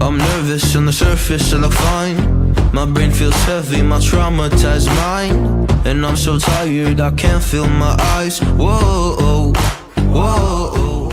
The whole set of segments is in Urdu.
I'm nervous on the surface, I look fine. My brain feels heavy, my traumatized mind. And I'm so tired, I can't feel my eyes. Whoa, whoa.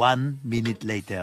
1 minute later.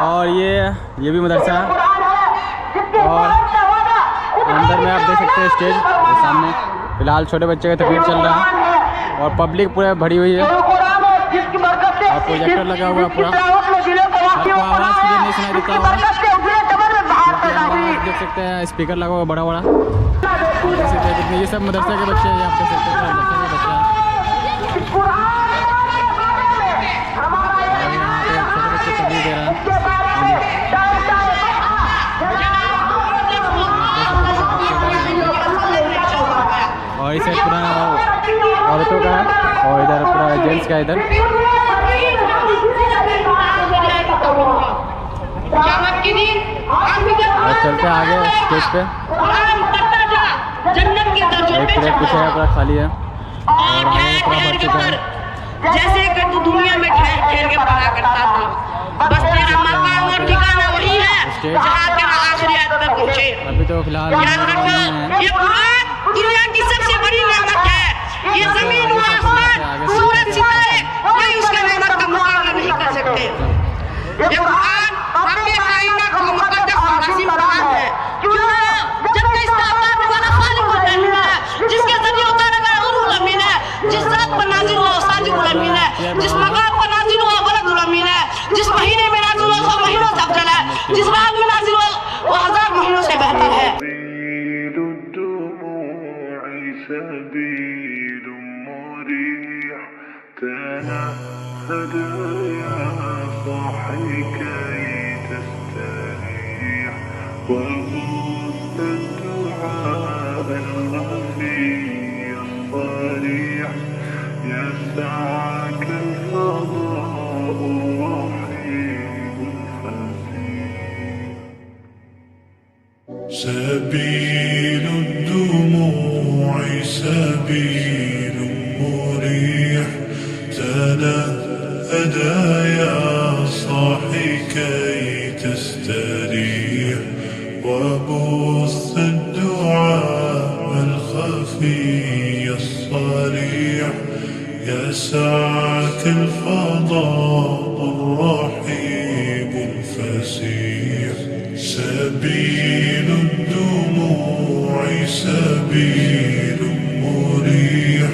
اور یہ بھی مدرسہ ہے اور اندر میں آپ دیکھ سکتے ہیں اسٹیج سامنے فی الحال چھوٹے بچے کا تقریر چل رہا ہے اور پبلک پورے بھری ہوئی ہے اور پروجیکٹر لگا ہوا ہے پورا. آپ کو آواز کلیئر نہیں سنائی دیتا ہوگا, دیکھ سکتے ہیں اسپیکر لگا ہوا بڑا بڑا. دیکھ سکتے ہیں کتنے, یہ سب مدرسے کے بچے ہیں, آپ دیکھ سکتے ہیں مدرسے کے بچے ہیں. اور یہاں پہ چھوٹے بچے تقریر دے رہے ہیں. اور اس سائڈ پورا عورتوں کا ہے اور ادھر پورا جینٹس کا ہے ادھر. اور چلتے ہیں آگے اسٹیج پہ. ایک پلیٹ پیچھے ہے پورا خالی ہے اور آگے پورا بڑھ چکا ہے. جیسے کہ تو دنیا میں کھیل کے پڑھا کرتا تھا, بس تیرا مقام اور ٹھکانہ وہی ہے جہاں تیرا آخری حد تک پہنچے. ابھی تو فی الحال یہ قرآن دنیا کی سب سے بڑی نعمت ہے. یہ زمین و آسمان سورج ستارے کوئی اس کے نعمت کا مقابلہ نہیں کر سکتے. یہ قرآن اپنے کائنات کو مقدس اور عظیم قرآن ہے. کیوں ہے؟ جب کہ اس کا اللہ والا خالق العالمین ہے, جس کے ذریعے اتارا گیا روح الامین ہے, جس ذات پر نازل ہوا ساجد الامین ہے, جس مقام پر نازل ہوا بلد الامین ہے, جس مہینے میں نازل ہوا 100 مہینوں سے افضل ہے, جس رات میں نازل ہوا وہ 1000 مہینوں سے بہتر ہے. سبيل مريح تنهد يا صاحي كي تستريح وبث الدعاء الخفي الصريح يسعك الفضاء الرحيم الفسيح. سبيل الدموع سبيل مريح تنهدى يا صاحي كي تستريح وبث الدعاء الخفي الصريح يسعك الفضاء الرحيم الفسيح. سبيل الدموع سبيل مريح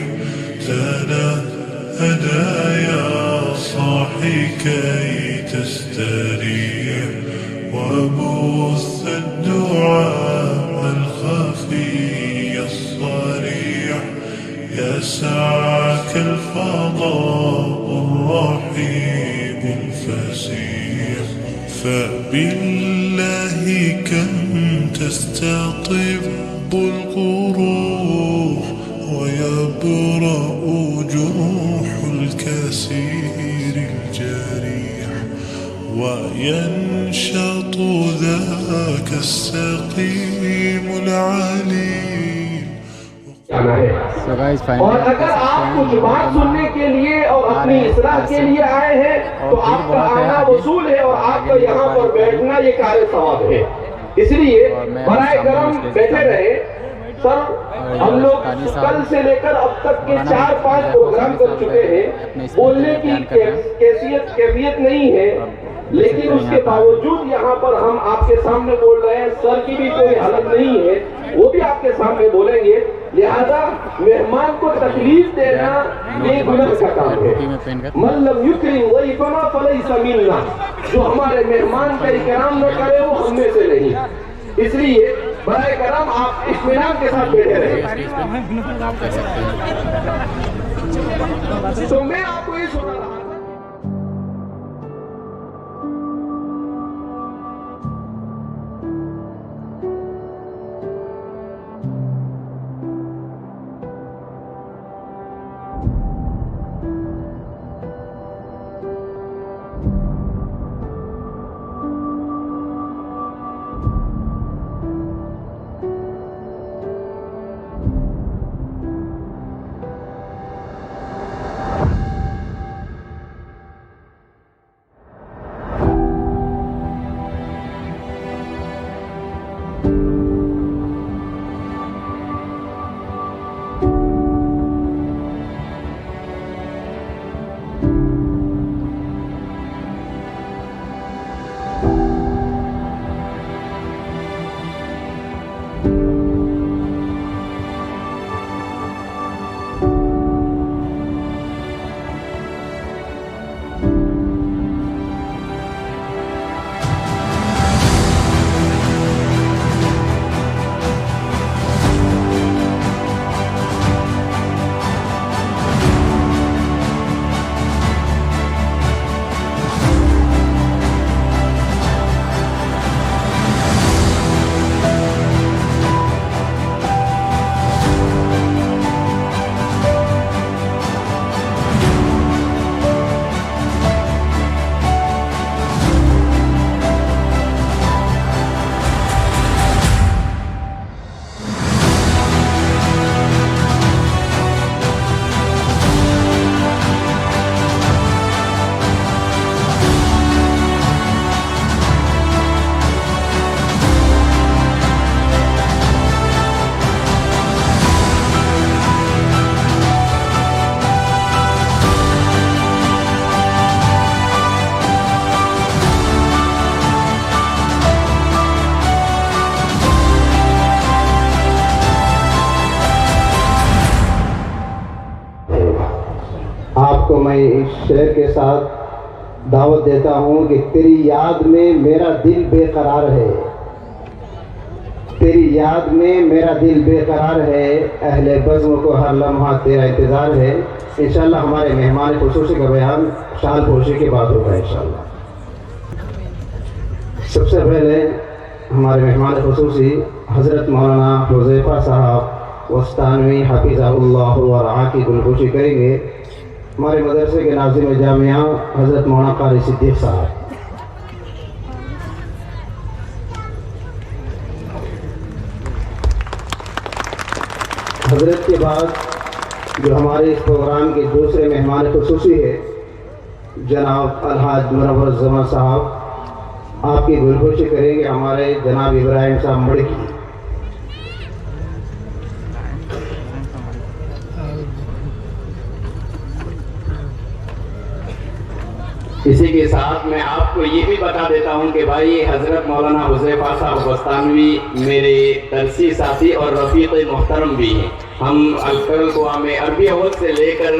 تنهدى يا صاحي كي تستريح وبث الدعاء الخفي الصريح يسعك الفضاء الرحيم الفسيح. فبالله كم تستطب القروح ويبرأ جروح الكسير الجريح وينشط ذاك السقيم العليم. اور اگر آپ کچھ بات سننے کے لیے اور اپنی اصلاح کے لیے آئے ہیں تو آپ کا آنا وصول ہے اور آپ کا یہاں پر بیٹھنا یہ کار ثواب ہے. اس لیے برائے کرم بیٹھے رہے. سر ہم لوگ کل سے لے کر اب تک کے 4-5 پروگرام کر چکے ہیں. بولنے کی کیفیت نہیں ہے لیکن اس کے باوجود یہاں پر ہم آپ کے سامنے بول رہے ہیں. سر کی بھی کوئی حالت نہیں ہے, وہ بھی آپ کے سامنے بولیں گے. لہذا مہمان کو تکلیف دینا یہ گناہ کا کام ہے. من لم یکرم ضیفنا فلیس منا, جو ہمارے مہمان کا اکرام نہ کرے وہ ہم میں سے نہیں. اس لیے برائے کرم آپ اطمینان کے ساتھ بیٹھے رہے. تو میں آپ کو یہ سنا رہا ہوں. میں اس شعر کے ساتھ دعوت دیتا ہوں کہ تیری یاد میں میرا دل بے قرار ہے، تیری یاد میں میرا دل بے قرار ہے، اہل بزم کو ہر لمحہ تیرا انتظار ہے۔ انشاءاللہ ہمارے مہمان خصوصی کا بیان شال پوشی کے بعد ہوگا انشاءاللہ۔ سب سے پہلے ہمارے مہمان خصوصی حضرت مولانا حذیفہ صاحب وسطانوی حفظہ اللہ ورعاہ کی گلگوشی کریں گے۔ ہمارے مدرسے کے ناظم جامعہ حضرت مولانا قاری صدیق صاحب۔ حضرت کے بعد جو ہمارے اس پروگرام کے دوسرے مہمان خصوصی ہے جناب الحاج منور الزمان صاحب، آپ کی گلگوشی کریں گے ہمارے جناب ابراہیم صاحب مڑکی۔ اسی کے ساتھ میں آپ کو یہ بھی بتا دیتا ہوں کہ بھائی حضرت مولانا حذیفہ صاحب وسطانوی میرے درسی ساتھی اور رفیق محترم بھی ہیں۔ ہم القرآن دعا میں عربی اول سے لے کر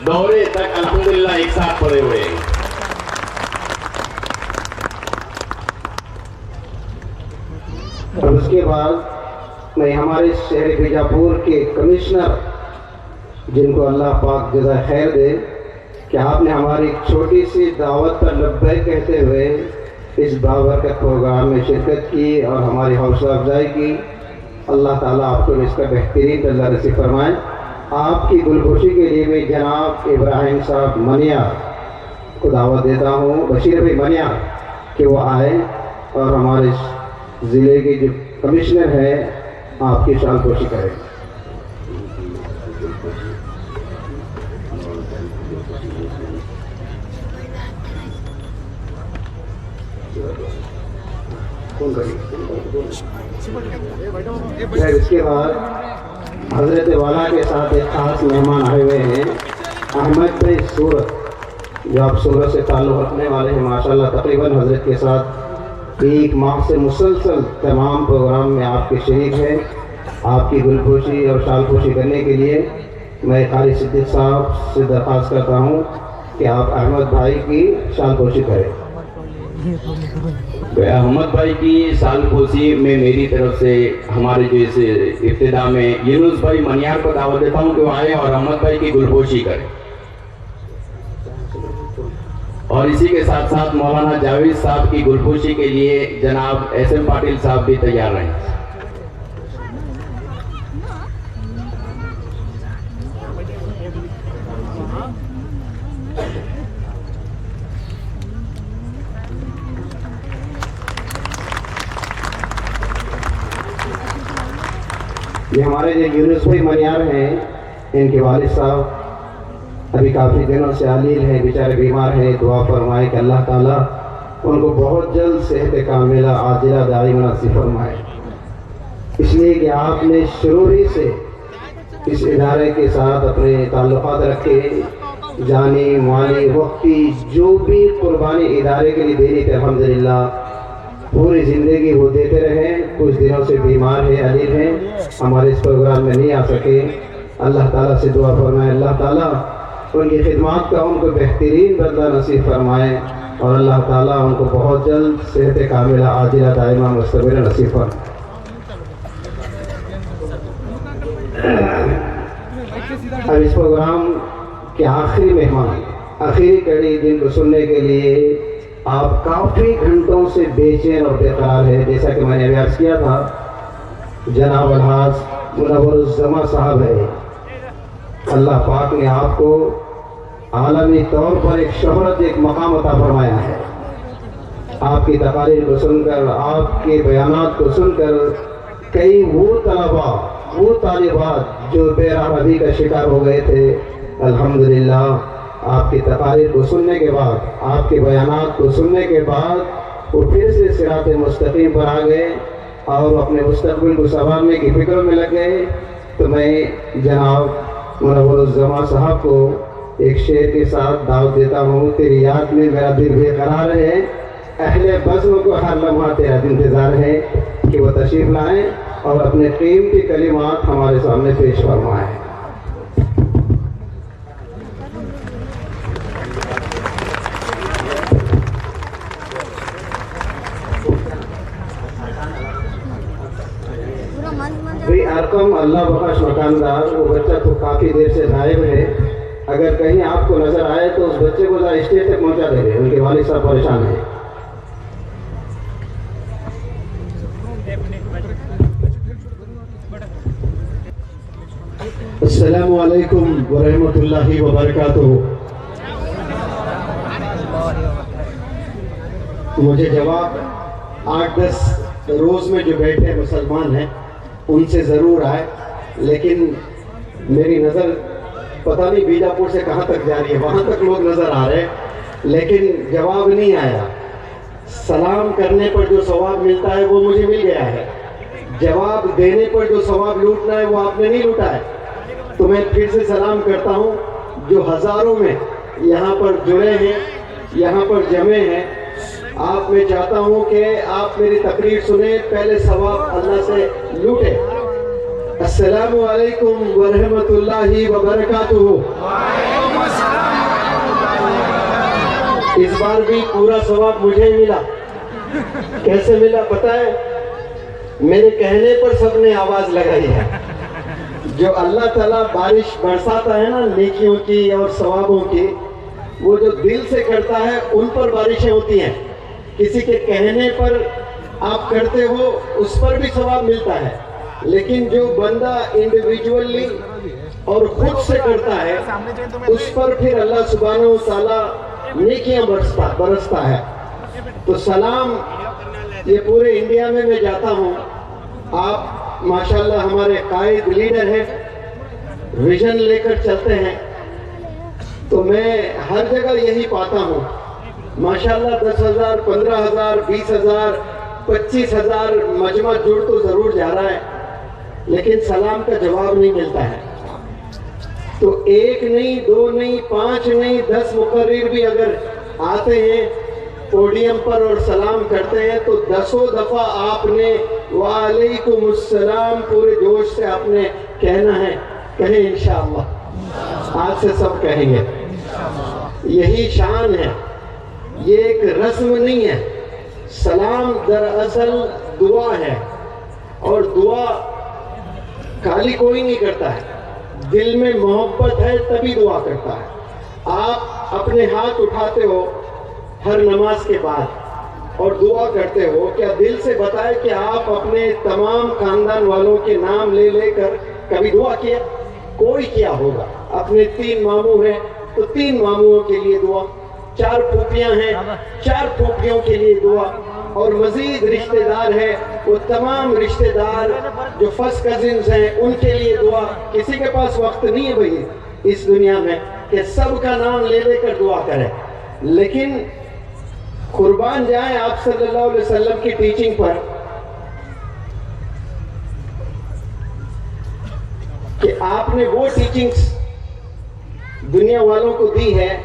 دورے تک الحمدللہ ایک ساتھ پڑھے ہوئے ہیں۔ اور اس کے بعد میں ہمارے شہر بیجاپور کے کمشنر جن کو اللہ پاک جزائے خیر دے کہ آپ نے ہماری چھوٹی سی دعوت پر لبیک کہتے ہوئے اس بابرکت پروگرام میں شرکت کی اور ہماری حوصلہ افزائی کی۔ اللہ تعالیٰ آپ کو اس کا بہترین جزا نصیب فرمائے۔ آپ کی گلگوشی کے لیے میں جناب ابراہیم صاحب منیا کو دعوت دیتا ہوں، بشیر بھائی منیا، کہ وہ آئے اور ہمارے ضلع کے جو کمشنر ہے آپ کی شان پوشی کریں۔ پھر اس کے بعد حضرت والا کے ساتھ ایک خاص مہمان آئے ہوئے ہیں، احمد بھائی سورت، جو آپ سورت سے تعلق رکھنے والے ہیں ماشاءاللہ۔ تقریباً حضرت کے ساتھ ایک ماہ سے مسلسل تمام پروگرام میں آپ کے شریک ہیں۔ آپ کی گلگوشی اور شال پوشی کرنے کے لیے میں قاری صدیق صاحب سے درخواست کرتا ہوں کہ آپ احمد بھائی کی شال پوشی کریں۔ احمد بھائی کی سال پوشی میں میری طرف سے ہمارے جو اس ابتدا میں یونس بھائی منیار کو دعوت دیتا ہوں کہ وہ آئے اور احمد بھائی کی گلپوشی کریں، اور اسی کے ساتھ ساتھ مولانا جاوید صاحب کی گلپوشی کے لیے جناب ایس ایم پاٹل صاحب بھی تیار رہیں۔ یہ ہمارے جو یونس بھائی منیار ہیں، ان کے والد صاحب ابھی کافی دنوں سے علیل ہیں، بیچارے بیمار ہیں۔ دعا فرمائے کہ اللہ تعالیٰ ان کو بہت جلد صحت کاملہ عاجلہ دائمہ نصیب فرمائے، اس لیے کہ آپ نے شروع ہی سے اس ادارے کے ساتھ اپنے تعلقات رکھے، جانی مالی وقتی جو بھی قربانی ادارے کے لیے دینی تھی الحمدللہ پوری زندگی وہ دیتے رہے۔ کچھ دنوں سے بیمار ہیں، علیل ہیں، ہمارے اس پروگرام میں نہیں آ سکے۔ اللہ تعالیٰ سے دعا فرمائے اللہ تعالیٰ ان کی خدمات کا ان کو بہترین بدلہ نصیب فرمائے، اور اللہ تعالیٰ ان کو بہت جلد صحت کاملہ عاجلہ دائمہ مستمرہ نصیب فرمائے۔ اب اس پروگرام کے آخری مہمان، آخری کڑی جن کو سننے کے لیے آپ کافی گھنٹوں سے بے چین اور بے قرار ہے، جیسا کہ میں نے عرض کیا تھا، جناب الحاج منور الزمان صاحب ہے۔ اللہ پاک نے آپ کو عالمی طور پر ایک شہرت، ایک مقام عطا فرمایا ہے۔ آپ کی تقاریر کو سن کر، آپ کے بیانات کو سن کر کئی وہ طلباء، وہ طالبات جو بے راہی کا شکار ہو گئے تھے، الحمدللہ آپ کی تقاریر کو سننے کے بعد، آپ کے بیانات کو سننے کے بعد وہ پھر سے صراط مستقیم پر آ گئے اور اپنے مستقبل کو سنوارنے کی فکر میں لگ گئے۔ تو میں جناب منور الزمان صاحب کو ایک شعر کے ساتھ دعوت دیتا ہوں۔ تیری یاد میں میرا دل بے قرار ہے، اہل بزم کو ہر لمحہ تیرا انتظار ہے، کہ وہ تشریف لائیں اور اپنے قیمتی کلمات ہمارے سامنے پیش فرمائیں۔ بھی ارقم اللہ بخش مکاندار، وہ بچہ تو کافی دیر سے غائب ہے، اگر کہیں آپ کو نظر آئے تو اس بچے کو ذرا اسٹیج تک پہنچا دیں گے، ان کے والد صاحب پریشان ہیں۔ السلام علیکم ورحمۃ اللہ وبرکاتہ۔ مجھے جواب 8-10 روز میں جو بیٹھے مسلمان ہیں ان سے ضرور آئے، لیکن میری نظر پتہ نہیں بیجاپور سے کہاں تک جا رہی ہے، وہاں تک لوگ نظر آ رہے ہیں لیکن جواب نہیں آیا۔ سلام کرنے پر جو ثواب ملتا ہے وہ مجھے مل گیا ہے، جواب دینے پر جو ثواب لوٹنا ہے وہ آپ نے نہیں لوٹا ہے۔ تو میں پھر سے سلام کرتا ہوں جو ہزاروں میں یہاں پر جڑے ہیں، یہاں پر جمع ہیں۔ آپ میں چاہتا ہوں کہ آپ میری تقریر سنیں، پہلے ثواب اللہ سے لوٹیں۔ السلام علیکم ورحمۃ اللہ وبرکاتہ۔ اس بار بھی پورا ثواب مجھے ہی ملا۔ کیسے ملا پتہ ہے؟ میرے کہنے پر سب نے آواز لگائی ہے۔ جو اللہ تعالیٰ بارش برساتا ہے نا نیکیوں کی اور ثوابوں کی، وہ جو دل سے کرتا ہے ان پر بارشیں ہوتی ہیں۔ کسی کے کہنے پر آپ کرتے ہو اس پر بھی ثواب ملتا ہے، لیکن جو بندہ انڈیویجولی اور خود سے کرتا ہے اس پر پھر اللہ سبحانہ و تعالیٰ نیکیاں برستا ہے۔ تو سلام یہ پورے انڈیا میں جاتا ہوں، آپ ماشاءاللہ ہمارے قائد لیڈر ہیں، ویژن لے کر چلتے ہیں، تو میں ہر جگہ یہی پاتا ہوں۔ ماشاءاللہ 10,000 15,000 20,000 25,000 مجمع جڑ تو ضرور جا رہا ہے، لیکن سلام کا جواب نہیں ملتا ہے۔ تو 1 نہیں 2 نہیں 5 نہیں 10 مقرر بھی اگر آتے ہیں پوڈیم پر اور سلام کرتے ہیں تو 10 دفعہ آپ نے وعلیکم السلام پورے جوش سے آپ نے کہنا ہے۔ کہیں انشاءاللہ، آج سے سب کہیں گے۔ یہی شان ہے، یہ ایک رسم نہیں ہے۔ سلام دراصل دعا ہے، اور دعا خالی کوئی نہیں کرتا ہے، دل میں محبت ہے تبھی دعا کرتا ہے۔ آپ اپنے ہاتھ اٹھاتے ہو ہر نماز کے بعد اور دعا کرتے ہو، کیا دل سے بتائے کہ آپ اپنے تمام خاندان والوں کے نام لے لے کر کبھی دعا کیا؟ کوئی کیا ہوگا؟ اپنے 3 ماموں ہیں تو 3 ماموں کے لیے دعا، 4 پھوپھیاں ہیں 4 پھوپھیوں کے لیے دعا، اور مزید رشتہ دار ہیں وہ تمام رشتہ دار جو فرسٹ کزنز ہیں ان کے لیے دعا۔ کسی کے پاس وقت نہیں ہے بھائی اس دنیا میں کہ سب کا نام لے لے کر دعا کرے، لیکن قربان جائیں آپ صلی اللہ علیہ وسلم کی ٹیچنگ پر کہ آپ نے وہ ٹیچنگز دنیا والوں کو دی ہے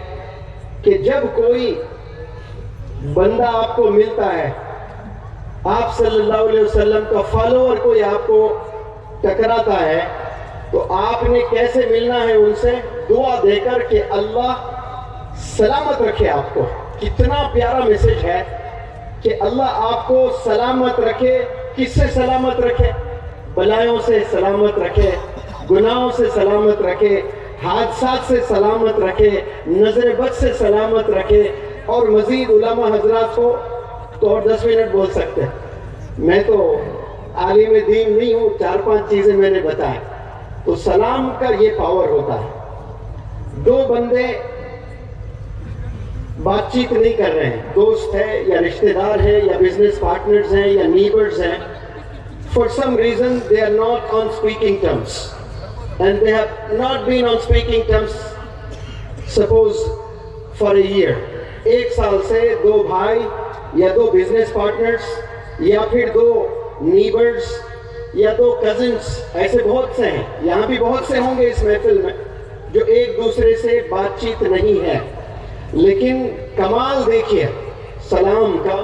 کہ جب کوئی بندہ آپ کو ملتا ہے، آپ صلی اللہ علیہ وسلم کا فالوور کوئی آپ کو ٹکراتا ہے، تو آپ نے کیسے ملنا ہے ان سے؟ دعا دے کر کہ اللہ سلامت رکھے آپ کو۔ کتنا پیارا میسج ہے کہ اللہ آپ کو سلامت رکھے۔ کس سے سلامت رکھے؟ بلائیوں سے سلامت رکھے، گناہوں سے سلامت رکھے، حادثات سے سلامت رکھے، نظر بد سے سلامت رکھے۔ اور مزید علماء حضرات کو تو اور 10 منٹ بول سکتے ہیں، میں تو عالم دین نہیں ہوں، 4-5 چیزیں میں نے بتائیں۔ تو سلام کا یہ پاور ہوتا ہے۔ 2 بندے بات چیت نہیں کر رہے ہیں، دوست ہے یا رشتہ دار ہے یا بزنس پارٹنرز ہیں یا نیبرز ہیں، for some reason they are not on speaking terms and they have not been on speaking terms suppose for a year۔ 1 سال سے 2 بھائی یا 2 بزنس پارٹنرز یا پھر 2 نیبرز یا 2 کزنز، ایسے بہت سے ہیں، یہاں بھی بہت سے ہوں گے اس محفل میں، جو ایک دوسرے سے بات چیت نہیں ہے۔ لیکن کمال دیکھیے سلام کا،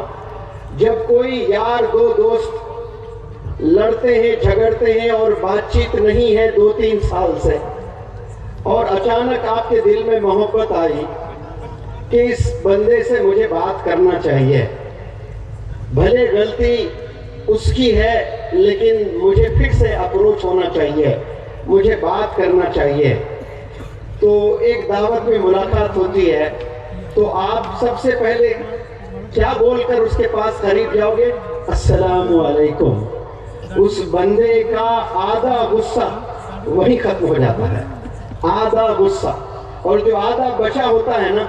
جب کوئی یار 2 دوست لڑتے ہیں جھگڑتے ہیں اور بات چیت نہیں ہے 2-3 سال سے، اور اچانک آپ کے دل میں محبت آئی کہ اس بندے سے مجھے بات کرنا چاہیے، بھلے غلطی اس کی ہے لیکن مجھے پھر سے اپروچ ہونا چاہیے, مجھے بات کرنا چاہیے. تو ایک دعوت میں ملاقات ہوتی ہے تو آپ سب سے پہلے کیا بول کر اس کے پاس قریب جاؤ گے؟ السلام علیکم. اس بندے کا آدھا غصہ وہی ختم ہو جاتا ہے, آدھا غصہ. اور جو آدھا بچا ہوتا ہے نا,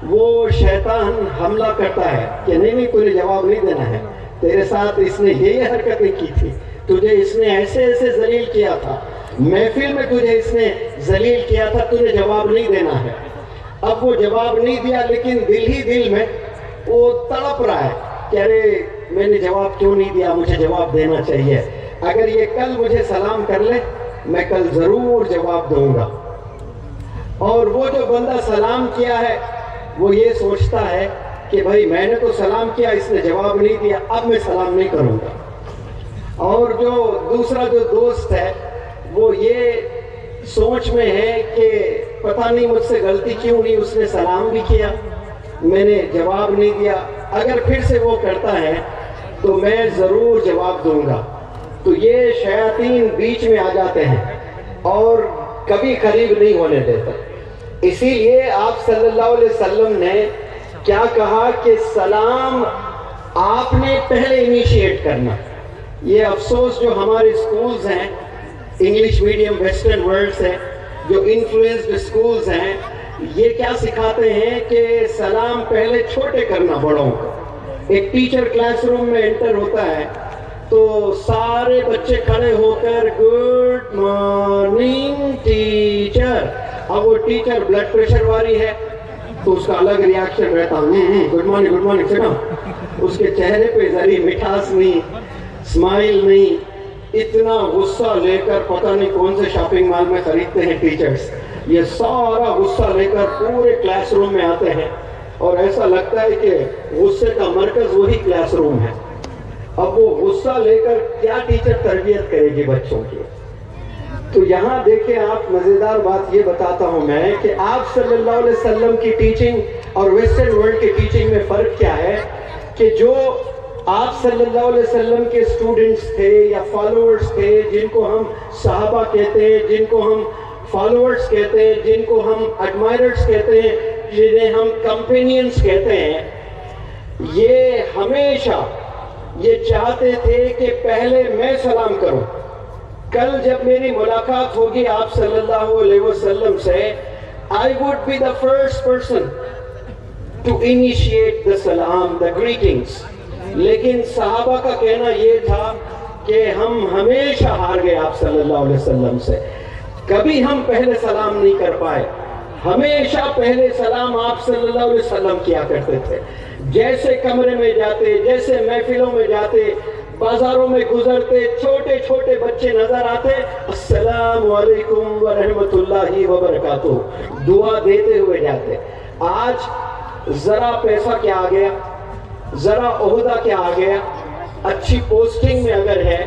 وہ شیطان حملہ کرتا ہے کہ نہیں تجھے جواب نہیں دینا ہے, تیرے ساتھ اس نے یہ حرکتیں کی تھی, تجھے اس نے ایسے ایسے ذلیل کیا تھا, محفل میں تجھے اس نے ذلیل کیا تھا, تجھے جواب نہیں دینا ہے. اب وہ جواب نہیں دیا, لیکن دل ہی دل میں وہ تڑپ رہا ہے کہ ارے میں نے جواب کیوں نہیں دیا, مجھے جواب دینا چاہیے. اگر یہ کل مجھے سلام کر لے, میں کل ضرور جواب دوں گا. اور وہ جو بندہ سلام کیا ہے وہ یہ سوچتا ہے کہ بھائی میں نے تو سلام کیا, اس نے جواب نہیں دیا, اب میں سلام نہیں کروں گا. اور جو دوسرا جو دوست ہے وہ یہ سوچ میں ہے کہ پتہ نہیں مجھ سے غلطی کیوں ہوئی, اس نے سلام بھی کیا, میں نے جواب نہیں دیا, اگر پھر سے وہ کرتا ہے تو میں ضرور جواب دوں گا. تو یہ شیاطین بیچ میں آ جاتے ہیں اور کبھی قریب نہیں ہونے دیتے. اسی لیے آپ صلی اللہ علیہ وسلم نے کیا کہا کہ سلام آپ نے پہلے انیشیٹ کرنا. یہ افسوس جو ہمارے اسکولز ہیں, انگلش میڈیم ویسٹرن ورلڈ سے جو انفلوئنسڈ اسکولز ہیں, یہ کیا سکھاتے ہیں کہ سلام پہلے چھوٹے کرنا بڑوں کو. ایک ٹیچر کلاس روم میں انٹر ہوتا ہے تو سارے بچے کھڑے ہو کر گڈ مارننگ ٹیچر. اب وہ ٹیچر بلڈ پریشر والی ہے تو اس کا الگ ریاکشن رہتا, گڈ مارننگ سنا. اس کے چہرے پہ ذری مٹھاس نہیں, اسمائل نہیں, اتنا غصہ لے کر پتہ نہیں کون سے شاپنگ مال میں خریدتے ہیں ٹیچرز. یہ سارا غصہ لے کر پورے کلاس روم میں آتے ہیں اور ایسا لگتا ہے کہ غصے کا مرکز وہی کلاس روم ہے. اب وہ غصہ لے کر کیا ٹیچر تربیت کرے گی بچوں کی؟ تو یہاں دیکھیں آپ, مزیدار بات یہ بتاتا ہوں میں کہ آپ صلی اللہ علیہ وسلم کی ٹیچنگ اور ویسٹرن ورلڈ کی ٹیچنگ میں فرق کیا ہے کہ جو آپ صلی اللہ علیہ وسلم کے اسٹوڈنٹس تھے یا فالوورز تھے, جن کو ہم صحابہ کہتے ہیں, جن کو ہم فالوورز کہتے ہیں, جن کو ہم ایڈمائررز کہتے ہیں, جنہیں ہم کمپینینز کہتے ہیں, یہ ہمیشہ یہ چاہتے تھے کہ پہلے میں سلام کروں. کل جب میری ملاقات ہوگی آپ صلی اللہ علیہ وسلم سے, I would be the first person to initiate the salam, the greetings. لیکن صحابہ کا کہنا یہ تھا کہ ہم ہمیشہ ہار گئے آپ صلی اللہ علیہ وسلم سے, کبھی ہم پہلے سلام نہیں کر پائے. ہمیشہ پہلے سلام آپ صلی اللہ علیہ وسلم کیا کرتے تھے. جیسے کمرے میں جاتے, جیسے محفلوں میں جاتے, بازاروں میں گزرتے, چھوٹے چھوٹے بچے نظر آتے, السلام علیکم ورحمۃ اللہ وبرکاتہ دعا دیتے ہوئے جاتے. آج ذرا پیسہ کیا آ گیا, ذرا عہدہ کیا آ گیا, اچھی پوسٹنگ میں اگر ہے,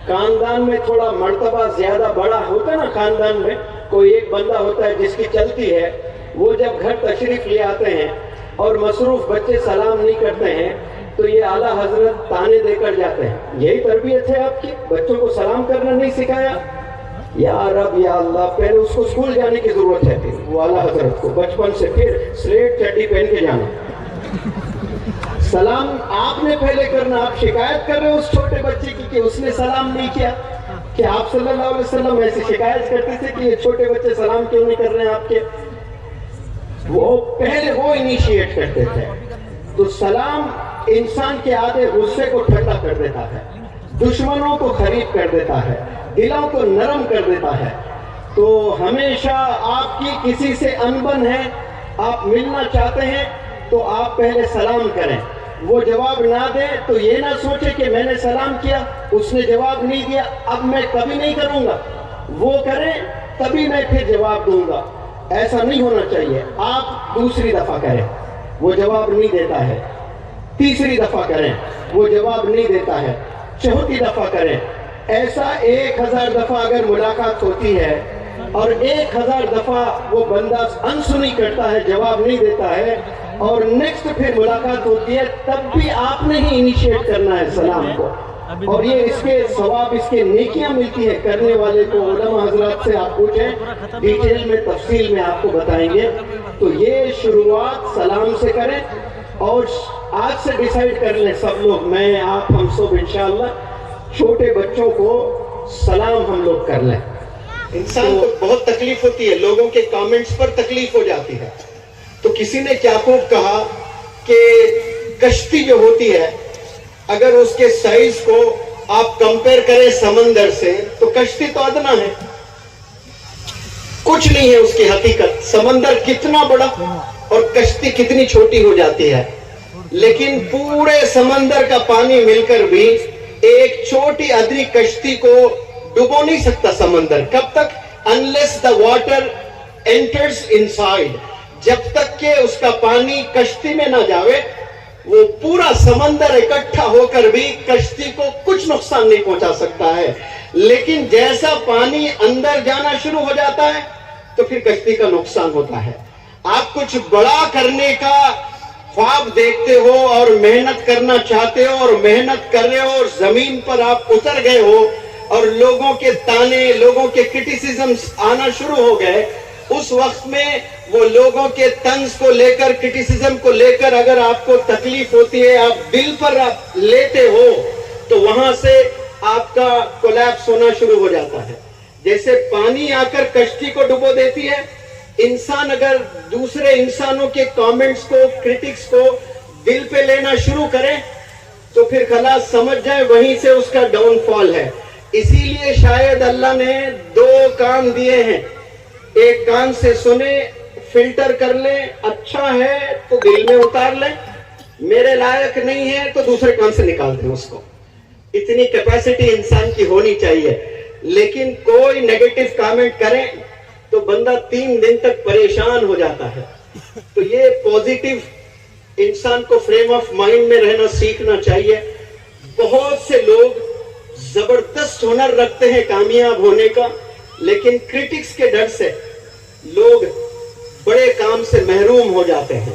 خاندان میں تھوڑا مرتبہ زیادہ بڑا ہوتا ہے نا, خاندان میں کوئی ایک بندہ ہوتا ہے جس کی چلتی ہے, وہ جب گھر تشریف لے آتے ہیں اور مصروف بچے سلام نہیں کرتے ہیں تو یہ اعلیٰ حضرت تانے دے کر جاتے ہیں. یہی تربیت ہے آپ کی, بچوں کو سلام کرنا نہیں سکھایا. یا رب یا اللہ, پہلے اس کو اسکول جانے کی ضرورت ہے, پھر وہ اعلیٰ حضرت کو بچپن سے پھر سلیٹ چڈی پہن کے جانا. سلام آپ نے پہلے کرنا. آپ شکایت کر رہے ہو اس چھوٹے بچے کی کہ اس نے سلام نہیں کیا, کہ آپ صلی اللہ علیہ وسلم ایسی شکایت کرتے تھے کہ یہ چھوٹے بچے سلام کیوں نہیں کر رہے ہیں آپ کے؟ وہ پہلے وہ انیشیٹ کرتے تھے. تو سلام انسان کے آدھے غصے کو ٹھنڈا کر دیتا ہے, دشمنوں کو قریب کر دیتا ہے, دلوں کو نرم کر دیتا ہے. تو ہمیشہ آپ کی کسی سے انبن ہے, آپ ملنا چاہتے ہیں تو آپ پہلے سلام کریں. وہ جواب نہ دے تو یہ نہ سوچے کہ میں نے سلام کیا, اس نے جواب نہیں دیا, اب میں کبھی نہیں کروں گا. وہ کریں تبھی میں پھر جواب دوں گا. ایسا نہیں ہونا چاہیے. آپ دوسری دفعہ کریں, وہ جواب نہیں دیتا ہے. تیسری دفعہ کریں, وہ جواب نہیں دیتا ہے. چوتھی دفعہ کریں. ایسا 1000 دفعہ اگر ملاقات ہوتی ہے اور 1000 دفعہ وہ بندہ انسنی کرتا ہے, جواب نہیں دیتا ہے, اور نیکسٹ پھر ملاقات ہوتی ہے, تب بھی آپ نے ہی انیشیٹ کرنا ہے سلام کو. اور یہ اس کے ثواب اس کے نیکیاں ملتی ہیں کرنے والے کو. علماء حضرات سے آپ پوچھیں, ڈیٹیل میں تفصیل میں آپ کو بتائیں گے. تو یہ شروعات سلام سے کریں اور آج سے ڈیسائیڈ کر لیں سب لوگ, میں آپ ہم سب انشاءاللہ چھوٹے بچوں کو سلام ہم لوگ کر لیں. انسان کو بہت تکلیف ہوتی ہے, لوگوں کے کامنٹس پر تکلیف ہو جاتی ہے. تو کسی نے کیا خوب کہا کہ کشتی جو ہوتی ہے اگر اس کے سائز کو آپ کمپیئر کریں سمندر سے تو کشتی تو ادنا ہے, کچھ نہیں ہے اس کی حقیقت. سمندر کتنا بڑا اور کشتی کتنی چھوٹی ہو جاتی ہے, لیکن پورے سمندر کا پانی مل کر بھی ایک چھوٹی ادری کشتی کو ڈبو نہیں سکتا سمندر. کب تک؟ unless the water enters inside, جب تک کہ اس کا پانی کشتی میں نہ جاوے وہ پورا سمندر اکٹھا ہو کر بھی کشتی کو کچھ نقصان نہیں پہنچا سکتا ہے. لیکن جیسا پانی اندر جانا شروع ہو جاتا ہے تو پھر کشتی کا نقصان ہوتا ہے. آپ کچھ بڑا کرنے کا خواب دیکھتے ہو اور محنت کرنا چاہتے ہو اور محنت کر رہے ہو اور زمین پر آپ اتر گئے ہو اور لوگوں کے تانے, لوگوں کے کرٹیسزمز آنا شروع ہو گئے, اس وقت میں وہ لوگوں کے طنز کو لے کر, کرٹیسزم کو لے کر اگر آپ کو تکلیف ہوتی ہے, آپ دل پر آپ لیتے ہو تو وہاں سے آپ کا کولیپس ہونا شروع ہو جاتا ہے. جیسے پانی آ کر کشتی کو ڈبو دیتی ہے, انسان اگر دوسرے انسانوں کے کامنٹس کو, کرٹکس کو دل پہ لینا شروع کرے تو پھر خلاص سمجھ جائے وہیں سے اس کا ڈاؤن فال ہے. اسی لیے شاید اللہ نے دو کان دیے ہیں, ایک کان سے سنے, فلٹر کر لیں, اچھا ہے تو دل میں اتار لیں, میرے لائق نہیں ہے تو دوسرے کان سے نکال دیں اس کو. اتنی کیپیسٹی انسان کی ہونی چاہیے. لیکن کوئی نیگیٹو کامنٹ کریں تو بندہ 3 دن تک پریشان ہو جاتا ہے. تو یہ پوزیٹیو انسان کو فریم آف مائنڈ میں رہنا سیکھنا چاہیے. بہت سے لوگ زبردست ہنر رکھتے ہیں کامیاب ہونے کا, لیکن کرٹکس کے ڈر سے لوگ بڑے کام سے محروم ہو جاتے ہیں.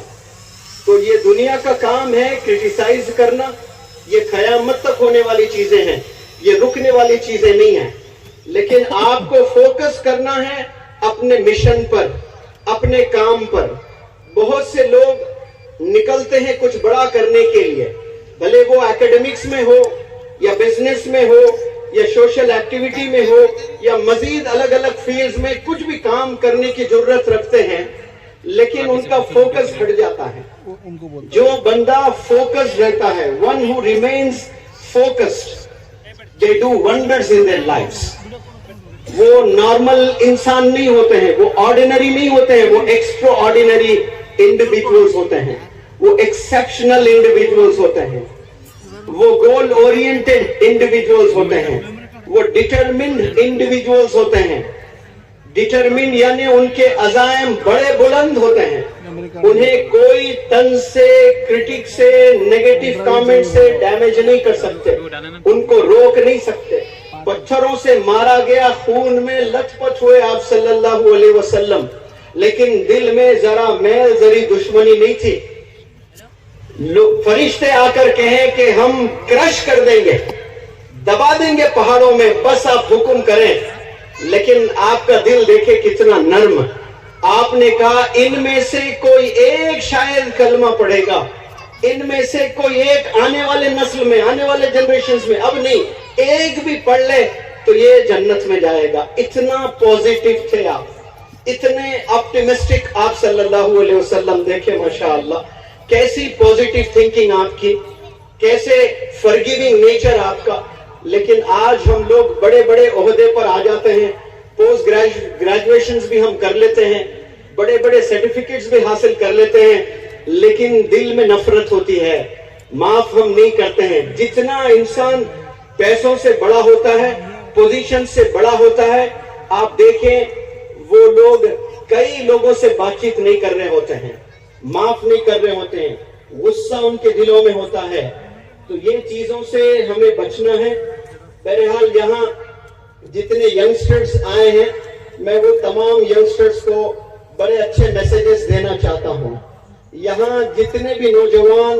تو یہ دنیا کا کام ہے کرٹیسائز کرنا, یہ قیامت تک ہونے والی چیزیں ہیں, یہ رکنے والی چیزیں نہیں ہیں. لیکن آپ کو فوکس کرنا ہے اپنے مشن پر, اپنے کام پر. بہت سے لوگ نکلتے ہیں کچھ بڑا کرنے کے لیے, بھلے وہ ایکیڈمکس میں ہو یا بزنس میں ہو یا سوشل ایکٹیویٹی میں ہو یا مزید الگ الگ فیلڈز میں کچھ بھی کام کرنے کی ضرورت رکھتے ہیں, لیکن ان کا فوکس ہٹ جاتا ہے. جو بندہ فوکس رہتا ہے, one who remains focused, they do wonders in their lives. وہ نارمل انسان نہیں ہوتے ہیں, وہ آرڈینری نہیں ہوتے ہیں, وہ ایکسٹرا آرڈینری انڈیویجولز ہوتے ہیں, وہ ایکسیپشنل انڈیویجولز ہوتے ہیں, وہ گول اورینٹڈ انڈیویجولز ہوتے ہیں, وہ ڈٹرمنڈ انڈیویجولز ہوتے ہیں. ڈٹرمنڈ یعنی ان کے عزائم بڑے بلند ہوتے ہیں, انہیں کوئی طنز سے, کرٹک سے, نیگیٹو کامنٹ سے ڈیمیج نہیں کر سکتے, ان کو روک نہیں سکتے. پتھروں سے مارا گیا, خون میں لت پت ہوئے آپ صلی اللہ علیہ وسلم, لیکن دل میں ذرا میل ذری دشمنی نہیں تھی. فرشتے آ کر کہیں کہ ہم کرش کر دیں گے, دبا دیں گے پہاڑوں میں, بس آپ حکم کریں. لیکن آپ کا دل دیکھے کتنا نرم. آپ نے کہا ان میں سے کوئی ایک شاید کلمہ پڑھے گا, ان میں سے کوئی ایک آنے والے نسل میں, آنے والے جنریشنز میں, اب نہیں, ایک بھی پڑھ لے تو یہ جنت میں جائے گا. اتنا پوزیٹیو تھے آپ, اتنے آپٹیمسٹک آپ صلی اللہ علیہ وسلم. دیکھیں ماشاءاللہ کیسی پوزیٹیو تھنکنگ آپ کی, کیسے فرگیونگ نیچر آپ کا. لیکن آج ہم لوگ بڑے بڑے عہدے پر آ جاتے ہیں, پوسٹ گریجویشنز بھی ہم کر لیتے ہیں, بڑے بڑے سرٹیفکیٹس بھی حاصل کر لیتے ہیں, لیکن دل میں نفرت ہوتی ہے, معاف ہم نہیں کرتے ہیں. جتنا انسان پیسوں سے بڑا ہوتا ہے, پوزیشن سے بڑا ہوتا ہے, آپ دیکھیں وہ لوگ کئی لوگوں سے بات چیت نہیں کر رہے ہوتے ہیں, معاف نہیں کر رہے ہوتے ہیں, غصہ ان کے دلوں میں ہوتا ہے. تو یہ چیزوں سے ہمیں بچنا ہے. بہرحال یہاں جتنے ینگسٹرز آئے ہیں, میں وہ تمام ینگسٹرز کو بڑے اچھے میسیجز دینا چاہتا ہوں. یہاں جتنے بھی نوجوان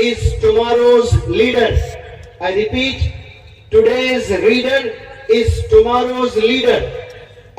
is tomorrow's leader. I repeat, today's reader is tomorrow's leader.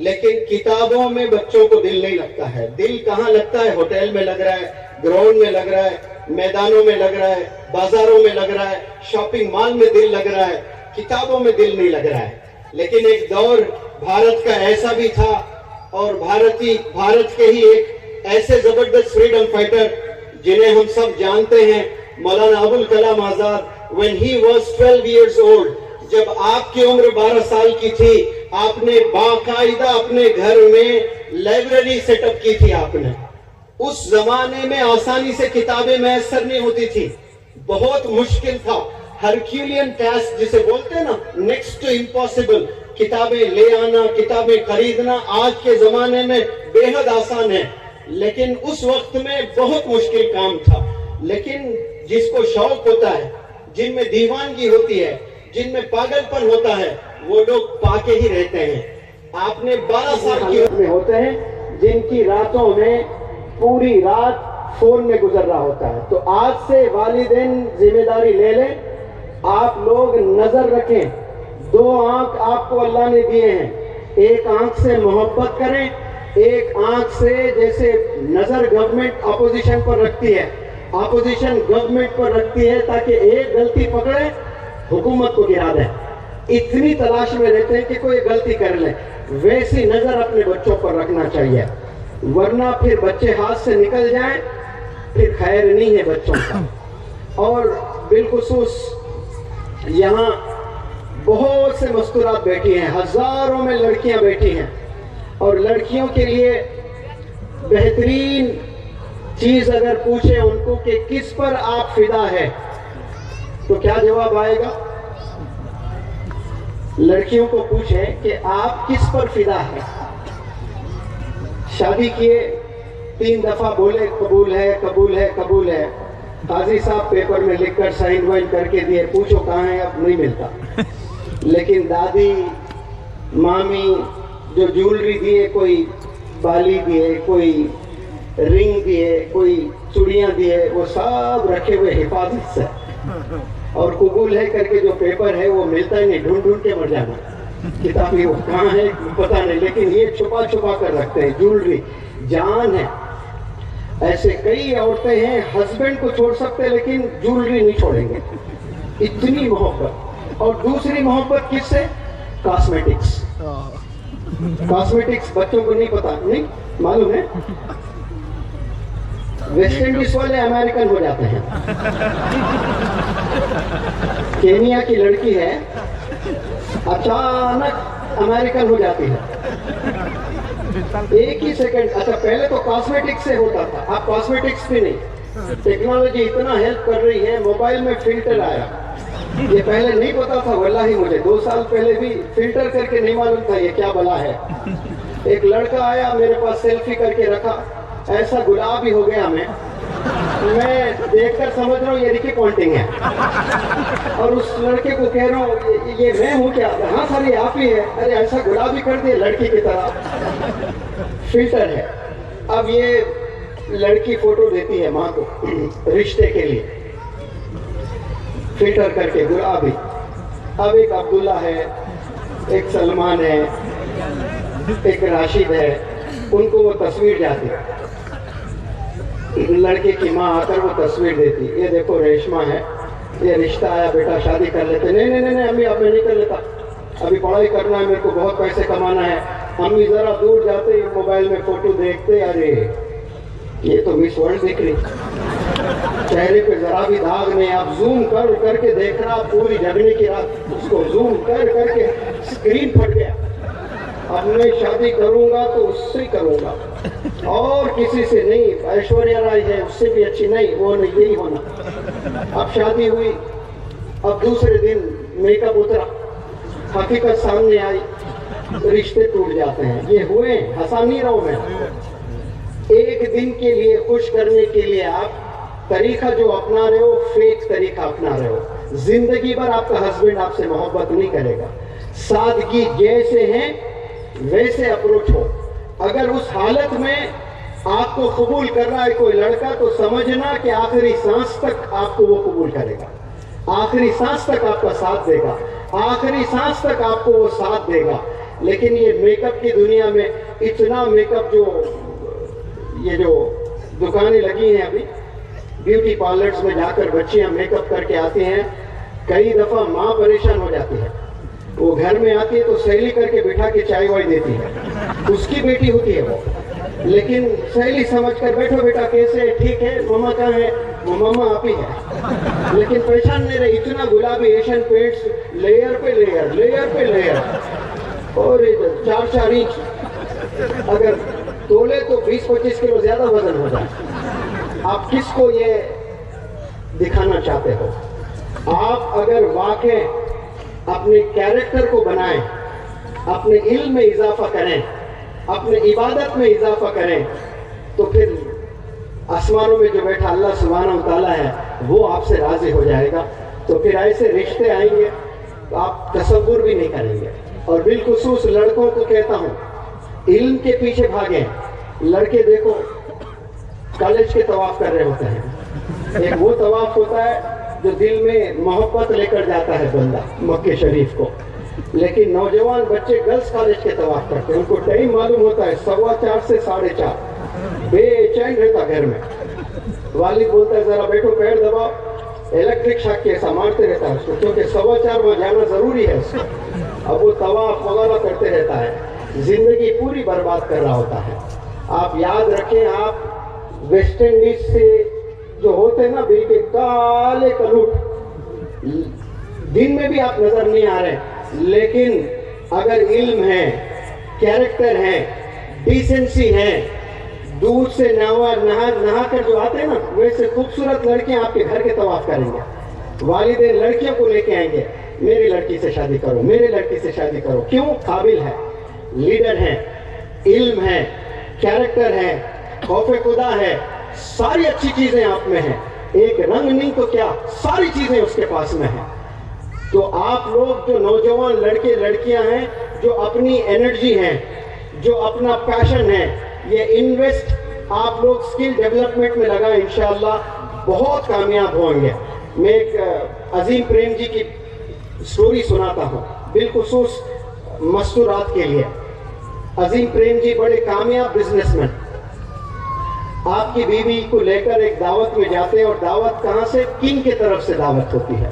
لیکن کتابوں میں بچوں کو دل نہیں لگتا ہے. دل کہاں لگتا ہے؟ ہوٹل میں لگ رہا ہے, گراؤنڈ میں لگ رہا ہے, میدانوں میں لگ رہا ہے, بازاروں میں لگ رہا ہے, شاپنگ مال میں دل لگ رہا ہے, کتابوں میں دل نہیں لگ رہا ہے. لیکن ایک دور بھارت کا ایسا بھی تھا, اور بھارت کے ہی ایک ایسے زبردست فریڈم فائٹر جنہیں ہم سب جانتے ہیں, Maulana Abul Kalam Azad. when he was 12 years old, جب آپ کی عمر 12 سال کی تھی, آپ نے باقاعدہ اپنے گھر میں لائبریری سیٹ اپ کی تھی. آپ نے اس زمانے میں آسانی سے کتابیں میسر نہیں ہوتی تھی, بہت مشکل تھا. ہرکیولین ٹاسک جسے بولتے ہیں نا, نیکسٹ ٹو امپاسبل. کتابیں لے آنا, کتابیں خریدنا آج کے زمانے میں بے حد آسان ہے, لیکن اس وقت میں بہت مشکل کام تھا. لیکن جس کو شوق ہوتا ہے, جن میں دیوانگی ہوتی ہے, جن میں پاگل پن ہوتا ہے, وہ لوگ پاکے ہی رہتے ہیں. آپ نے 12 سال کی عمر میں ہوتے ہیں جن کی راتوں میں پوری رات فون میں گزر رہا ہوتا ہے. تو آج سے والدین ذمہ داری لے لیں, آپ لوگ نظر رکھیں. 2 آنکھ آپ کو اللہ نے دیے ہیں, ایک آنکھ سے محبت کریں, ایک آنکھ سے جیسے نظر گورنمنٹ اپوزیشن پر رکھتی ہے, اپوزیشن گورنمنٹ پر رکھتی ہے تاکہ ایک غلطی پکڑے حکومت کو گرا دے. اتنی تلاش میں رہتے ہیں کہ کوئی غلطی کر لے, ویسی نظر اپنے بچوں پر رکھنا چاہیے, ورنہ پھر بچے ہاتھ سے نکل جائیں پھر خیر نہیں ہے بچوں کا. اور بالخصوص یہاں بہت سے مستورات بیٹھی ہیں, ہزاروں میں لڑکیاں بیٹھی ہیں, اور لڑکیوں کے لیے بہترین چیز اگر پوچھیں ان کو کہ کس پر آپ فدا ہے, تو کیا جواب آئے گا؟ لڑکیوں کو پوچھیں کہ آپ کس پر فدا ہے. شادی کیے 3 دفعہ بولے قبول ہے قبول ہے قبول ہے, قاضی صاحب پیپر میں لکھ کر سائن وائن کر کے دیے, پوچھو کہاں ہے, اب نہیں ملتا. لیکن دادی مامی جو جولری دیے, کوئی بالی دیے, کوئی رنگ دیے, کوئی چوڑیاں دیے, وہ سب رکھے ہوئے حفاظت سے, اور قبول ہے کر کے جو پیپر ہے وہ ملتا ہی نہیں, ڈھونڈ ڈھونڈ کے مر جانا. کتابی وہ کہاں ہے پتہ نہیں, لیکن یہ چھپا چھپا کر رکھتے ہیں. جولری جان ہے. ایسے کئی عورتیں ہیں ہسبینڈ کو چھوڑ سکتے لیکن جولری نہیں چھوڑیں گے, اتنی محبت. اور دوسری محبت کس سے؟ کاسمیٹکس. کاسمیٹکس بچوں کو نہیں پتا, نہیں معلوم ہے. ویسٹ انڈیز والے امریکن ہو جاتے ہیں. کینیا کی لڑکی ہے, اچانک امریکن ہو جاتی ہے, ایک ہی سیکنڈ. اچھا پہلے تو کاسمیٹکس سے ہوتا تھا, اب کاسمیٹکس بھی نہیں. ٹیکنالوجی اتنا ہیلپ کر رہی ہے, موبائل میں فلٹر آیا, یہ پہلے نہیں پتا تھا. واللہ مجھے 2 سال پہلے بھی فلٹر کر کے نہیں معلوم تھا یہ کیا بلا ہے. ایک لڑکا آیا میرے پاس, سیلفی کر کے رکھا, ایسا گلابی ہو گیا. میں دیکھ کر سمجھ رہا ہوں یہ رکی پوائنٹنگ ہے, اور اس لڑکے کو کہہ رہا ہوں یہ میں ہوں کیا؟ ہاں سر یہ آپ ہی ہے. ارے ایسا گلابی کر دیا لڑکی کی طرح, فلٹر ہے. اب یہ لڑکی فوٹو دیتی ہے ماں کو رشتے کے لیے, فلٹر کر کے گلابی. اب ایک عبداللہ ہے, ایک سلمان ہے, ایک راشد ہے, ان کو وہ تصویر جاتی, لڑکے کی ماں آ کر وہ تصویر دیتی, یہ دیکھو ریشما ہے, یہ رشتہ آیا بیٹا شادی کر لیتے. نہیں نہیں نہیں امی اب میں نہیں کر لیتا, ابھی پڑھائی کرنا ہے, میرے کو بہت پیسے کمانا ہے. امی ذرا دور جاتے موبائل میں فوٹو دیکھتے, ارے یہ تو مس ورلڈ دکھ رہی, چہرے پہ ذرا بھی داغ نہیں. آپ زوم کر کے دیکھ رہا, پوری جگنے کی رات اس کو زوم کر کے اسکرین پھٹ گیا. اب میں شادی کروں گا تو اس سے کروں گا, اور کسی سے نہیں. ایشوریا رائے ہے, اس سے بھی اچھی نہیں, وہ نہیں, یہی ہونا. اب شادی ہوئی, اب دوسرے دن میک اپ اترا, حقیقت سامنے آئی, رشتے ٹوٹ جاتے ہیں. یہ ہوئے, ہنسا نہیں رہا ہوں میں. ایک دن کے لیے خوش کرنے کے لیے آپ طریقہ جو اپنا رہے ہو, فیک طریقہ اپنا رہے ہو. زندگی بھر آپ کا ہسبینڈ آپ سے محبت نہیں کرے گا. سادگی جیسے ہیں ویسے اپروچ ہو. اگر اس حالت میں آپ کو قبول کر رہا ہے کوئی لڑکا, تو سمجھنا کہ آخری سانس تک آپ کو وہ قبول کرے گا, آخری سانس تک آپ کا ساتھ دے گا, آخری سانس تک آپ کو وہ ساتھ دے گا. لیکن یہ میک اپ کی دنیا میں اتنا میک اپ یہ جو دکانیں لگی ہیں ابھی بیوٹی پارلرز میں جا کر بچیاں میک اپ کر کے آتی ہیں, کئی دفعہ ماں پریشان ہو جاتی ہے. وہ گھر میں آتی ہے تو سہیلی کر کے بٹھا کے چائے وائی دیتی ہے, اس کی بیٹی ہوتی ہے وہ, لیکن سہیلی سمجھ کر بیٹھو بیٹا کیسے, ٹھیک ہے, ماما کہاں ہے, وہ ماما آپ ہی ہے, لیکن پہچان نہیں رہے. اتنا گلابی ایشین پینٹس, لیئر پہ لیئر, لیئر پہ لیئر, اور 4-4 انچ اگر تولے تو 20-25 کلو زیادہ وزن ہو جائے. آپ کس کو یہ دکھانا چاہتے ہو؟ آپ اگر واقع اپنے کیریکٹر کو بنائیں, اپنے علم میں اضافہ کریں, اپنے عبادت میں اضافہ کریں, تو پھر آسمانوں میں جو بیٹھا اللہ سبحانہ و تعالیٰ ہے وہ آپ سے راضی ہو جائے گا. تو پھر ایسے رشتے آئیں گے تو آپ تصور بھی نہیں کریں گے. اور بالخصوص لڑکوں کو کہتا ہوں, علم کے پیچھے بھاگیں. لڑکے دیکھو کالج کے طواف کر رہے ہوتے ہیں, ایک وہ طواف ہوتا ہے جو دل میں محبت لے کر جاتا ہے بندہ مکہ شریف کو, لیکن نوجوان بچے گرلز کالج کے طواف کرتے ہیں. ان کو ٹائم معلوم ہوتا ہے 4:15 سے 4:30, بے چین رہتا گھر میں. والد بولتا ہے ذرا بیٹھو پیر دباؤ, الیکٹرک شاک کے ایسا مارتے رہتا ہے اس کو, کیونکہ 4:15 وہاں جانا ضروری ہے اس کو. اب وہ طواف وغیرہ کرتے رہتا ہے, زندگی پوری برباد کر رہا ہوتا ہے. آپ یاد رکھیں, آپ ویسٹ انڈیز سے جو ہوتے ہیں نا بالکل کالے کلوٹ, دن میں بھی آپ نظر نہیں آ رہے, لیکن اگر علم ہے, کیریکٹر ہے, ڈیسنسی ہے, دودھ سے نہا کر جو آتے ہیں نا ویسے خوبصورت لڑکیاں آپ کے گھر کے طواف کریں گے. والدین لڑکیوں کو لے کے آئیں گے, میری لڑکی سے شادی کرو, میری لڑکی سے شادی کرو. کیوں؟ قابل ہے, لیڈر ہے, علم ہے, کیریکٹر ہے, خوف خدا ہے, ساری اچھی چیزیں آپ میں ہیں. ایک رنگ نہیں تو کیا, ساری چیزیں اس کے پاس میں ہیں. تو آپ لوگ جو نوجوان لڑکے لڑکیاں ہیں, جو اپنی انرجی ہیں, جو اپنا پیشن ہے, یہ انویسٹ آپ لوگ اسکل ڈیولپمنٹ میں لگائیں, انشاءاللہ بہت کامیاب ہوں گے. میں ایک عظیم پریم جی کی سٹوری سناتا ہوں بالخصوص مستورات کے لیے. عظیم پریم جی بڑے کامیاب بزنس مین, آپ کی بیوی کو لے کر ایک دعوت میں جاتے ہیں, اور دعوت کہاں سے؟ کنگ کی طرف سے دعوت ہوتی ہے,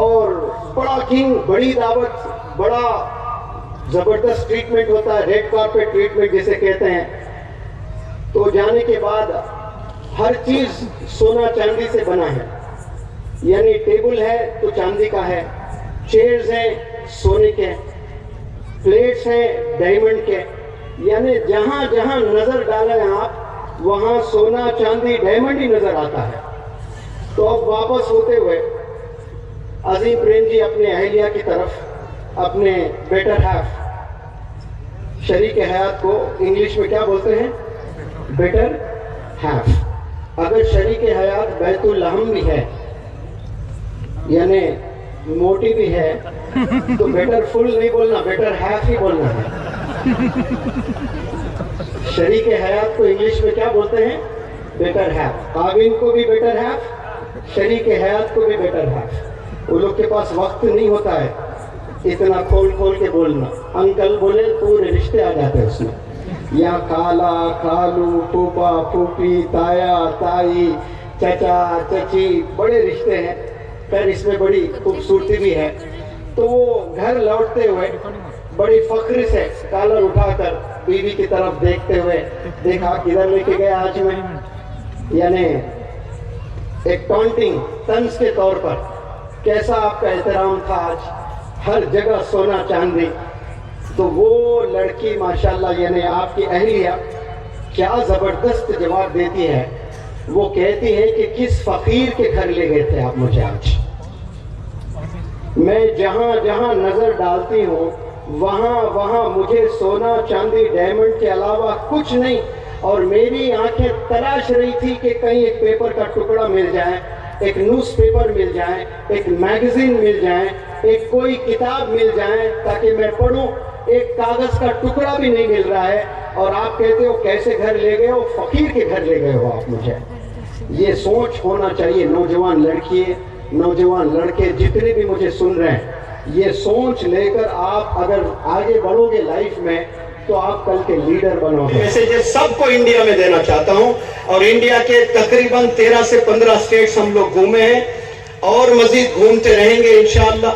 اور بڑا کنگ, بڑی دعوت, بڑا زبردست ٹریٹمنٹ ہوتا ہے, ریڈ کارپیٹ ٹریٹمنٹ جسے کہتے ہیں. تو جانے کے بعد ہر چیز سونا چاندی سے بنا ہے, یعنی ٹیبل ہے تو چاندی کا ہے, چیئرز ہیں سونے کے, پلیٹس ہیں ڈائمنڈ کے, یعنی جہاں جہاں نظر ڈالیں آپ وہاں سونا چاندی ڈائمنڈ ہی نظر آتا ہے. تو اب واپس ہوتے ہوئے عظیم پریم جی اپنے اہلیہ کی طرف, اپنے بیٹر ہیف, شریک حیات کو انگلش میں کیا بولتے ہیں؟ Better half. اگر شریک حیات بیت اللحم بھی ہے, یعنی موٹی بھی ہے, تو بیٹر فل نہیں بولنا, بیٹر ہیف ہی بولنا ہے. شریک حیات کو انگلش میں کیا بولتے ہیں؟ Better half. خاوند کو بھی بیٹر ہیف, شریک حیات کو بھی بیٹر ہیف. وہ لوگ کے پاس وقت نہیں ہوتا ہے اتنا کھول کھول کے بولنا. انکل بولے پورے رشتے آ جاتے ہیں اس میں, یا خالہ, خالو, پھوپھا, پھوپھی, تایا, تائی, چچا, چچی, بڑے رشتے ہیں. پھر اس میں بڑی خوبصورتی بھی ہے. تو وہ گھر لوٹتے ہوئے بڑی فخر سے کالر اٹھا کر بیوی کی طرف دیکھتے ہوئے, دیکھا کدھر لے کے گیا آج میں, یعنی ایک ٹانٹنگ طنز کے طور پر, کیسا آپ کا احترام تھا آج, ہر جگہ سونا چاندی. تو وہ لڑکی ماشاءاللہ, یعنی آپ کی اہلیہ کیا زبردست جواب دیتی ہے. وہ کہتی ہے کہ کس فقیر کے گھر لے گئے تھے آپ مجھے آج. میں جہاں جہاں نظر ڈالتی ہوں وہاں وہاں مجھے سونا چاندی ڈائمنڈ کے علاوہ کچھ نہیں, اور میری آنکھیں تلاش رہی تھی کہ کہیں ایک پیپر کا ٹکڑا مل جائے, ایک نیوز پیپر مل جائے, ایک میگزین مل جائے, ایک کوئی کتاب مل جائے تاکہ میں پڑھوں. ایک کاغذ کا ٹکڑا بھی نہیں مل رہا ہے, اور آپ کہتے ہو کیسے گھر لے گئے ہو, فقیر کے گھر لے گئے ہو آپ مجھے. یہ سوچ ہونا چاہیے نوجوان لڑکی, نوجوان لڑکے جتنے بھی مجھے سن رہے ہیں, یہ سوچ لے کر آپ اگر آگے بڑھو گے لائف میں تو آپ کل کے لیڈر بنو گے. میسیجز سب کو انڈیا میں دینا چاہتا ہوں, اور انڈیا کے تقریباً 13 سے 15 اسٹیٹس ہم لوگ گھومے ہیں اور مزید گھومتے رہیں گے انشاءاللہ.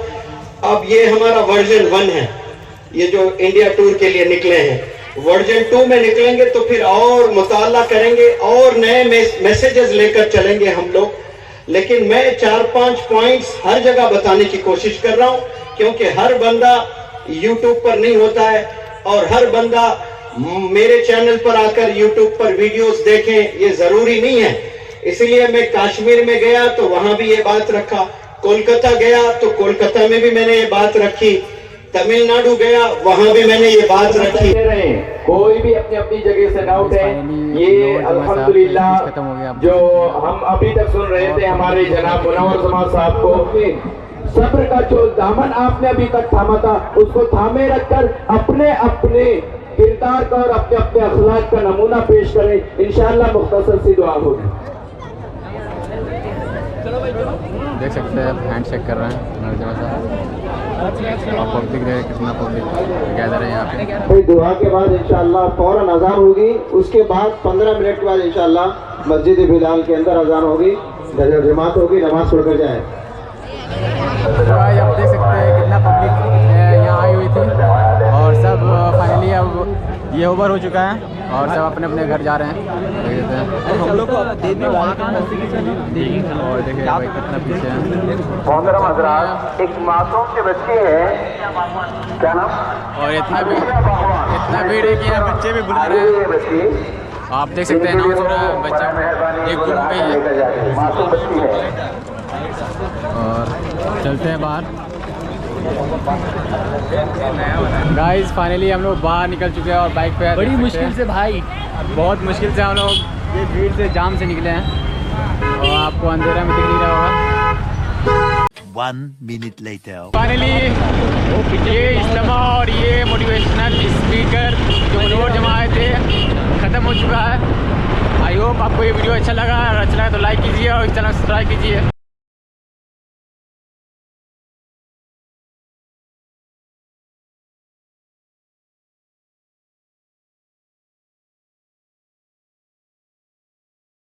اب یہ ہمارا ورژن 1 ہے, یہ جو انڈیا ٹور کے لیے نکلے ہیں. ورژن 2 میں نکلیں گے تو پھر اور مطالعہ کریں گے اور نئے میسیجز لے کر چلیں گے ہم لوگ. لیکن میں 4-5 پوائنٹس ہر جگہ بتانے کی کوشش کر رہا ہوں, کیونکہ ہر بندہ یوٹیوب پر نہیں ہوتا ہے اور ہر بندہ میرے چینل پر آ کر یوٹیوب پر ویڈیوز دیکھیں, یہ ضروری نہیں ہے. اس لیے میں کشمیر میں گیا تو وہاں بھی یہ بات رکھا, کولکتہ گیا تو کولکتہ میں بھی میں نے یہ بات رکھی, تمل ناڈو گیا وہاں بھی میں نے یہ بات رکھی. کوئی بھی اپنی اپنی جگہ سے نہ اٹھے. یہ الحمدللہ جو ہم ابھی تک سن رہے تھے ہمارے جناب منور زمان صاحب کو, صبر کا جو دامن آپ نے ابھی تک تھاما تھا اس کو تھامے رکھ کر اپنے اپنے کردار کا اور اپنے اپنے اخلاق کا نمونہ پیش کریں. انشاءاللہ مختصر سی دعا ہوگی. دیکھ سکتے ہیں ہینڈ شیک کر رہے ہیں اور پبلک دیکھ کتنا پبلک گیدر ہے یہاں پہ. دعا کے بعد انشاءاللہ فوراً اذان ہوگی, اس کے بعد 15 منٹ کے بعد انشاءاللہ مسجد بلال کے اندر اذان ہوگی, جماعت ہوگی, نماز پڑھ کر جائیں. آپ دیکھ سکتے ہیں کتنا پبلک یہاں آئی ہوئی تھی اور سب فائنلی اب یہ اوور ہو چکا ہے اور سب اپنے اپنے گھر جا رہے ہیں. اور دیکھیں بھائی کتنا پیچھے ہیں. محترم حضرات, ایک معصوم کے بچے ہیں, کیا نام, اور اتنا بھیڑ ہے کہ یہاں بچے بھی بلا رہے ہیں. آپ دیکھ سکتے ہیں اناؤنس ہو رہا ہے, بچہ ایک گروپ پہ ہی ہے. اور چلتے ہیں باہر. گائز فائنلی ہم لوگ باہر نکل چکے ہیں اور بائک پہ بڑی مشکل سے بھائی, بہت مشکل سے ہم لوگ یہ بھیڑ سے جام سے نکلے ہیں اور آپ کو اندھیرا میں دکھ نہیں رہا ہوگا. 1 minute later. فائنلی یہ اجتماع اور یہ موٹیویشنل اسپیکر جو منور جماعت تھے ختم ہو چکا ہے. آئی ہوپ آپ کو یہ ویڈیو اچھا لگا, اگر اچھا لگا تو لائک کیجیے اور چینل سبسکرائب کیجیے.